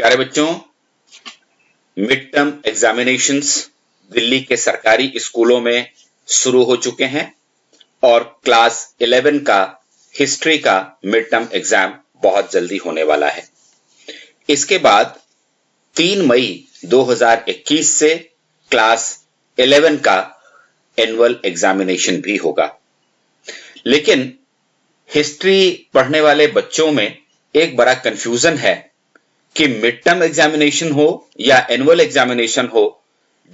प्यारे बच्चों, mid term examinations Delhi के सरकारी स्कूलों में शुरू हो चुके हैं और क्लास 11 का हिस्ट्री का मिड टर्म एग्जाम बहुत जल्दी होने वाला है। इसके बाद 3 मई 2021 से क्लास 11 का एनुअल एग्जामिनेशन भी होगा। लेकिन हिस्ट्री पढ़ने वाले बच्चों में एक बड़ा कंफ्यूजन है कि मिड टर्म एग्जामिनेशन हो या एनुअल एग्जामिनेशन हो,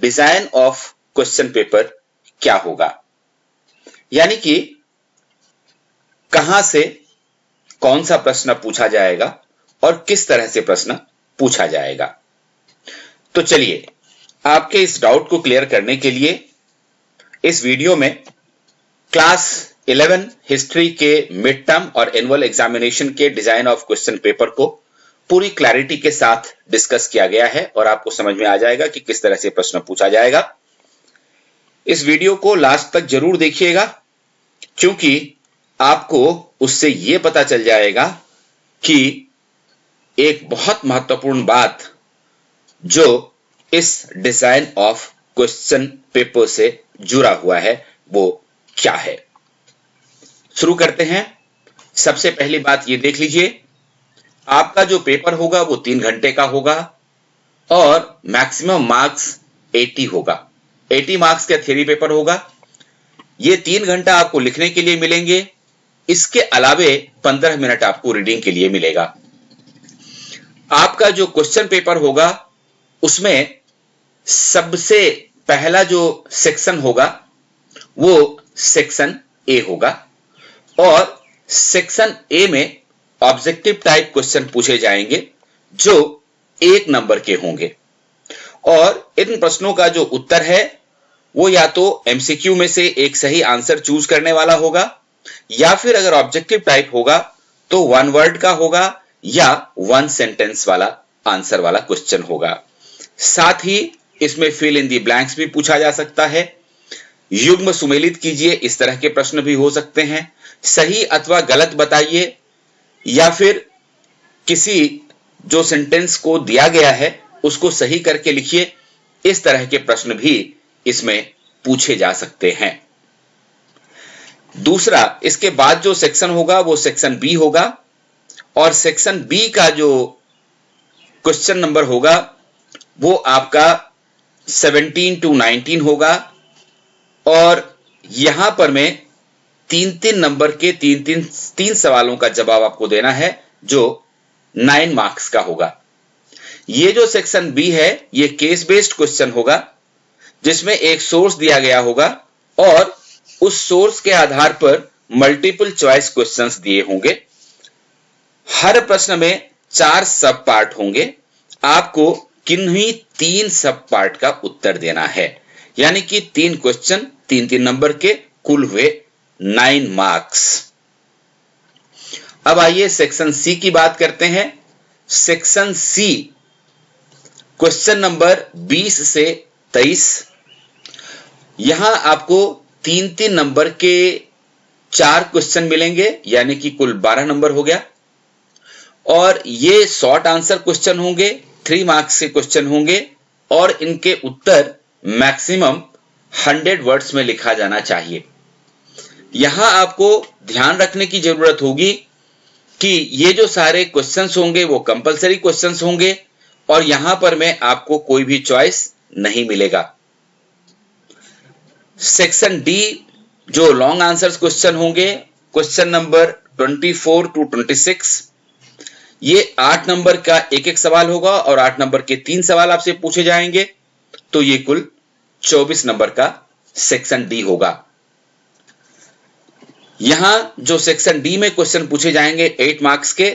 डिजाइन ऑफ क्वेश्चन पेपर क्या होगा, यानी कि कहां से कौन सा प्रश्न पूछा जाएगा और किस तरह से प्रश्न पूछा जाएगा। तो चलिए आपके इस डाउट को क्लियर करने के लिए इस वीडियो में क्लास 11 हिस्ट्री के मिड टर्म और एनुअल एग्जामिनेशन के डिजाइन ऑफ क्वेश्चन पेपर को पूरी क्लैरिटी के साथ डिस्कस किया गया है और आपको समझ में आ जाएगा कि किस तरह से प्रश्न पूछा जाएगा। इस वीडियो को लास्ट तक जरूर देखिएगा, क्योंकि आपको उससे यह पता चल जाएगा कि एक बहुत महत्वपूर्ण बात जो इस डिजाइन ऑफ क्वेश्चन पेपर से जुड़ा हुआ है वो क्या है। शुरू करते हैं। सबसे पहली बात ये देख लीजिए, आपका जो पेपर होगा वो 3 घंटे का होगा और मैक्सिमम मार्क्स 80 होगा। 80 मार्क्स का थ्योरी पेपर होगा। ये 3 घंटा आपको लिखने के लिए मिलेंगे, इसके अलावे 15 मिनट आपको रीडिंग के लिए मिलेगा। आपका जो क्वेश्चन पेपर होगा उसमें सबसे पहला जो सेक्शन होगा वो सेक्शन ए होगा और सेक्शन ए में ऑब्जेक्टिव टाइप क्वेश्चन पूछे जाएंगे जो 1 नंबर के होंगे और इन प्रश्नों का जो उत्तर है वो या तो एमसीक्यू में से एक सही आंसर चूज करने वाला होगा या फिर अगर ऑब्जेक्टिव टाइप होगा तो 1 वर्ड का होगा या 1 सेंटेंस वाला आंसर वाला क्वेश्चन होगा। साथ ही इसमें फिल इन दी ब्लैंक्स भी पूछा जा सकता है। युग्म सुमेलित कीजिए, इस तरह के प्रश्न भी हो सकते हैं। सही अथवा गलत बताइए या फिर किसी जो सेंटेंस को दिया गया है उसको सही करके लिखिए, इस तरह के प्रश्न भी इसमें पूछे जा सकते हैं। दूसरा, इसके बाद जो सेक्शन होगा वो सेक्शन बी होगा और सेक्शन बी का जो क्वेश्चन नंबर होगा वो आपका 17 to 19 होगा और यहां पर मैं 3-3 नंबर के 3 सवालों का जवाब आपको देना है जो 9 मार्क्स का होगा। ये जो सेक्शन बी है ये केस बेस्ड क्वेश्चन होगा जिसमें एक सोर्स दिया गया होगा और उस सोर्स के आधार पर मल्टीपल चॉइस क्वेश्चंस दिए होंगे। हर प्रश्न में 4 सब पार्ट होंगे। आपको किन्हीं 3 सब पार्ट का उत्तर देना है, यानी कि 3 क्वेश्चन 3-3 नंबर के, कुल हुए 9 मार्क्स। अब आइए सेक्शन सी की बात करते हैं। सेक्शन सी क्वेश्चन नंबर 20 से 23। यहां आपको 3-3 नंबर के 4 क्वेश्चन मिलेंगे, यानी कि कुल 12 नंबर हो गया और ये शॉर्ट आंसर क्वेश्चन होंगे, 3 मार्क्स के क्वेश्चन होंगे और इनके उत्तर मैक्सिमम 100 वर्ड्स में लिखा जाना चाहिए। यहां आपको ध्यान रखने की जरूरत होगी कि ये जो सारे क्वेश्चंस होंगे वो कंपलसरी क्वेश्चंस होंगे और यहां पर में आपको कोई भी चॉइस नहीं मिलेगा। सेक्शन डी जो लॉन्ग आंसर्स क्वेश्चन होंगे, क्वेश्चन नंबर 24 to 26, ये 8 नंबर का एक सवाल होगा और 8 नंबर के 3 सवाल आपसे पूछे जाएंगे, तो ये कुल 24 नंबर का सेक्शन डी होगा। यहां जो सेक्शन डी में क्वेश्चन पूछे जाएंगे 8 मार्क्स के,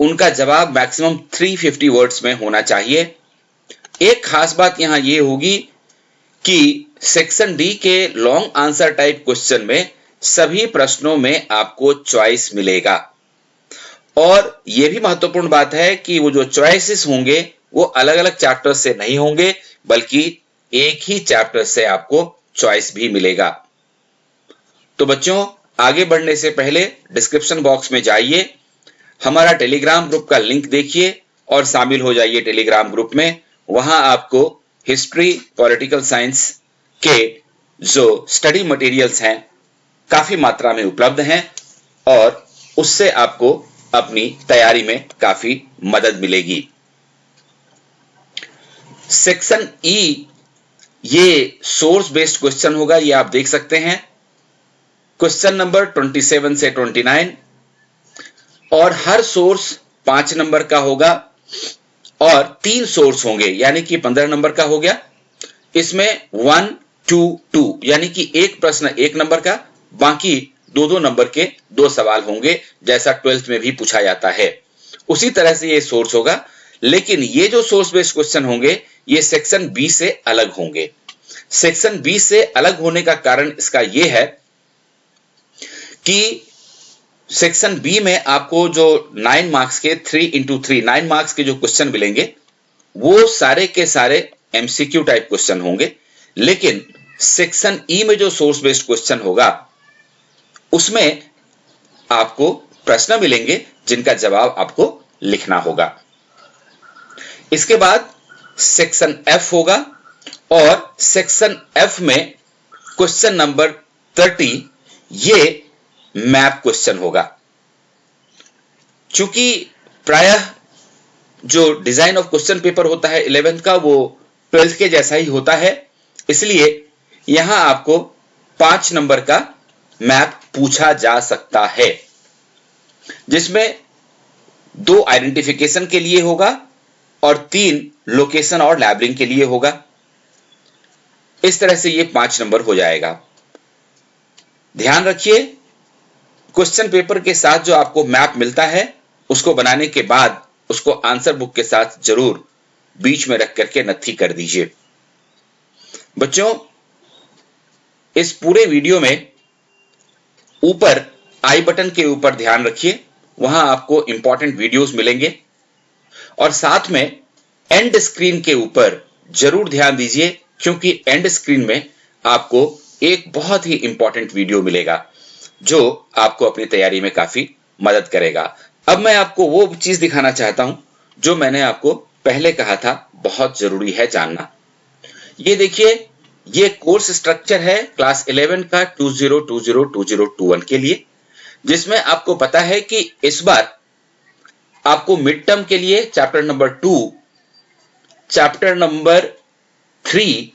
उनका जवाब मैक्सिमम 350 वर्ड्स में होना चाहिए। एक खास बात यहां यह होगी कि सेक्शन डी के लॉन्ग आंसर टाइप क्वेश्चन में सभी प्रश्नों में आपको चॉइस मिलेगा और यह भी महत्वपूर्ण बात है कि वो जो चॉइसेस होंगे वो अलग अलग चैप्टर से नहीं होंगे, बल्कि एक ही चैप्टर से आपको चॉइस भी मिलेगा। तो बच्चों, आगे बढ़ने से पहले डिस्क्रिप्शन बॉक्स में जाइए, हमारा टेलीग्राम ग्रुप का लिंक देखिए और शामिल हो जाइए टेलीग्राम ग्रुप में। वहां आपको हिस्ट्री, पॉलिटिकल साइंस के जो स्टडी मटेरियल्स हैं काफी मात्रा में उपलब्ध हैं और उससे आपको अपनी तैयारी में काफी मदद मिलेगी। सेक्शन ई ये सोर्स बेस्ड क्वेश्चन होगा, ये आप देख सकते हैं। क्वेश्चन नंबर 27 से 29 और हर सोर्स 5 नंबर का होगा और 3 सोर्स होंगे, यानी कि 15 नंबर का हो गया। इसमें 1, 2, 2 यानी कि एक प्रश्न 1 नंबर का, बाकी 2-2 नंबर के 2 सवाल होंगे, जैसा 12th में भी पूछा जाता है। उसी तरह से ये सोर्स होगा, लेकिन ये जो सोर्स बेस्ड क्वेश्चन होंगे ये सेक्शन बी से अलग होंगे। सेक्शन बी से अलग होने का कारण इसका ये है कि सेक्शन बी में आपको जो 9 मार्क्स के 3 into 3 9 मार्क्स के जो क्वेश्चन मिलेंगे वो सारे के सारे एमसीक्यू टाइप क्वेश्चन होंगे, लेकिन सेक्शन ई में जो सोर्स बेस्ड क्वेश्चन होगा उसमें आपको प्रश्न मिलेंगे जिनका जवाब आपको लिखना होगा। इसके बाद सेक्शन एफ होगा और सेक्शन एफ में क्वेश्चन नंबर 30 ये मैप क्वेश्चन होगा। चूंकि प्रायः जो डिजाइन ऑफ क्वेश्चन पेपर होता है 11th का वो 12th के जैसा ही होता है, इसलिए यहां आपको 5 नंबर का मैप पूछा जा सकता है, जिसमें 2 आइडेंटिफिकेशन के लिए होगा और 3 लोकेशन और लैबलिंग के लिए होगा। इस तरह से ये 5 नंबर हो जाएगा। ध्यान रखिए, क्वेश्चन पेपर के साथ जो आपको मैप मिलता है उसको बनाने के बाद उसको आंसर बुक के साथ जरूर बीच में रख करके नत्थी कर दीजिए। बच्चों, इस पूरे वीडियो में ऊपर आई बटन के ऊपर ध्यान रखिए, वहां आपको इंपॉर्टेंट वीडियोस मिलेंगे और साथ में एंड स्क्रीन के ऊपर जरूर ध्यान दीजिए, क्योंकि एंड स्क्रीन में आपको एक बहुत ही इंपॉर्टेंट वीडियो मिलेगा जो आपको अपनी तैयारी में काफी मदद करेगा। अब मैं आपको वो चीज दिखाना चाहता हूं जो मैंने आपको पहले कहा था बहुत जरूरी है जानना। ये देखिए, ये कोर्स स्ट्रक्चर है क्लास 11 का 2020-2021 के लिए, जिसमें आपको पता है कि इस बार आपको मिड टर्म के लिए chapter number 2, chapter number 3,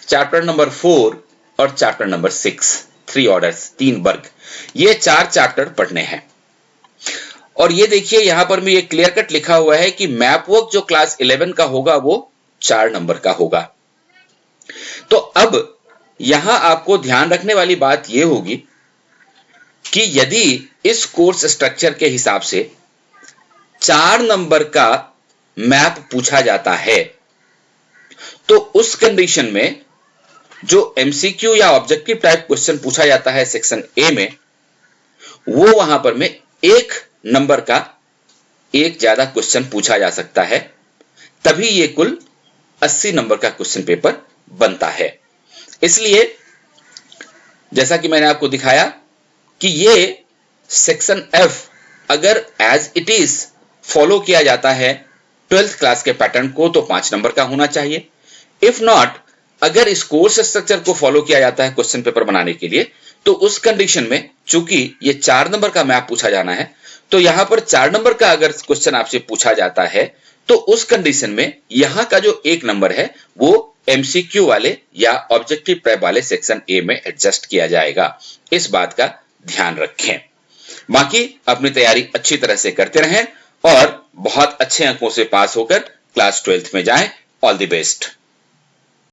chapter number 4 और चैप्टर नंबर 6, 3 ऑर्डर्स, 3 वर्ग, ये 4 चैप्टर पढ़ने हैं। और ये देखिए यहां पर भी एक क्लियर कट लिखा हुआ है कि मैप वर्क जो क्लास 11 का होगा वो 4 नंबर का होगा। तो अब यहां आपको ध्यान रखने वाली बात यह होगी कि यदि इस कोर्स स्ट्रक्चर के हिसाब से 4 नंबर का मैप पूछा जाता है तो उस कंडीशन में जो एमसीक्यू या ऑब्जेक्टिव टाइप क्वेश्चन पूछा जाता है सेक्शन ए में, वो वहां पर में 1 नंबर का एक ज्यादा क्वेश्चन पूछा जा सकता है, तभी ये कुल 80 नंबर का क्वेश्चन पेपर बनता है। इसलिए जैसा कि मैंने आपको दिखाया कि ये सेक्शन एफ अगर एज इट इज फॉलो किया जाता है 12th क्लास के पैटर्न को तो 5 नंबर का होना चाहिए। इफ नॉट, अगर इस कोर्स स्ट्रक्चर को फॉलो किया जाता है क्वेश्चन पेपर बनाने के लिए, तो उस कंडीशन में चूंकि ये 4 नंबर का मैप पूछा जाना है, तो यहां पर 4 नंबर का अगर क्वेश्चन आपसे पूछा जाता है तो उस कंडीशन में यहां का जो 1 नंबर है वो एमसीक्यू वाले या ऑब्जेक्टिव टाइप वाले सेक्शन ए में एडजस्ट किया जाएगा। इस बात का ध्यान रखें। बाकी अपनी तैयारी अच्छी तरह से करते रहें और बहुत अच्छे अंकों से पास होकर क्लास 12th में जाएं। All the best.